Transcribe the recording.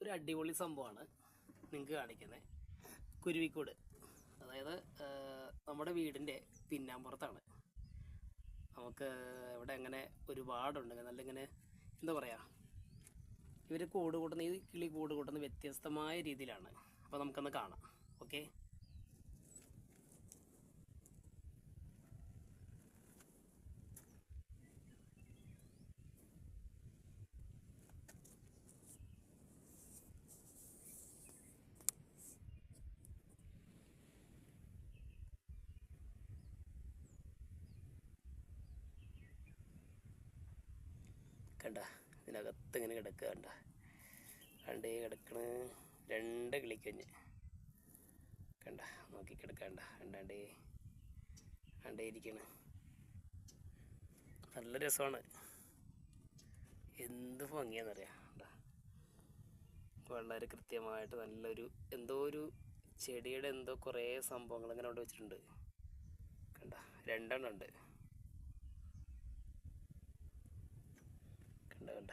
ഒരു അടിപൊളി സംഭവമാണ് നിങ്ങൾക്ക് കാണിക്കുന്നത്. കുരുവിക്കൂട്, അതായത് നമ്മുടെ വീടിൻ്റെ പിന്നാമ്പുറത്താണ്. നമുക്ക് ഇവിടെ അങ്ങനെ ഒരുപാടുണ്ട്. നല്ല ഇങ്ങനെ എന്താ പറയുക, ഇവർ കൂട് കൂട്ടുന്ന, ഈ കിളി കൂട് കൂട്ടുന്ന വ്യത്യസ്തമായ രീതിയിലാണ്. അപ്പോൾ നമുക്കൊന്ന് കാണാം. ഓക്കെ, കണ്ട ഇതിനകത്ത് ഇങ്ങനെ കിടക്കുക. കണ്ടേ കിടക്കണ രണ്ട് കിളിക്കഞ്ഞ് കണ്ട, നോക്കി കിടക്കണ്ട, കണ്ടേ കണ്ടേ ഇരിക്കണ. നല്ല രസമാണ്, എന്ത് ഭംഗിയാണെന്നറിയാം. വളരെ കൃത്യമായിട്ട് നല്ലൊരു എന്തോ ഒരു ചെടിയുടെ എന്തോ കുറേ സംഭവങ്ങൾ ഇങ്ങനെ കൊണ്ട് വെച്ചിട്ടുണ്ട്. കണ്ട, രണ്ടെണ്ണം ഉണ്ട്. കണ്ട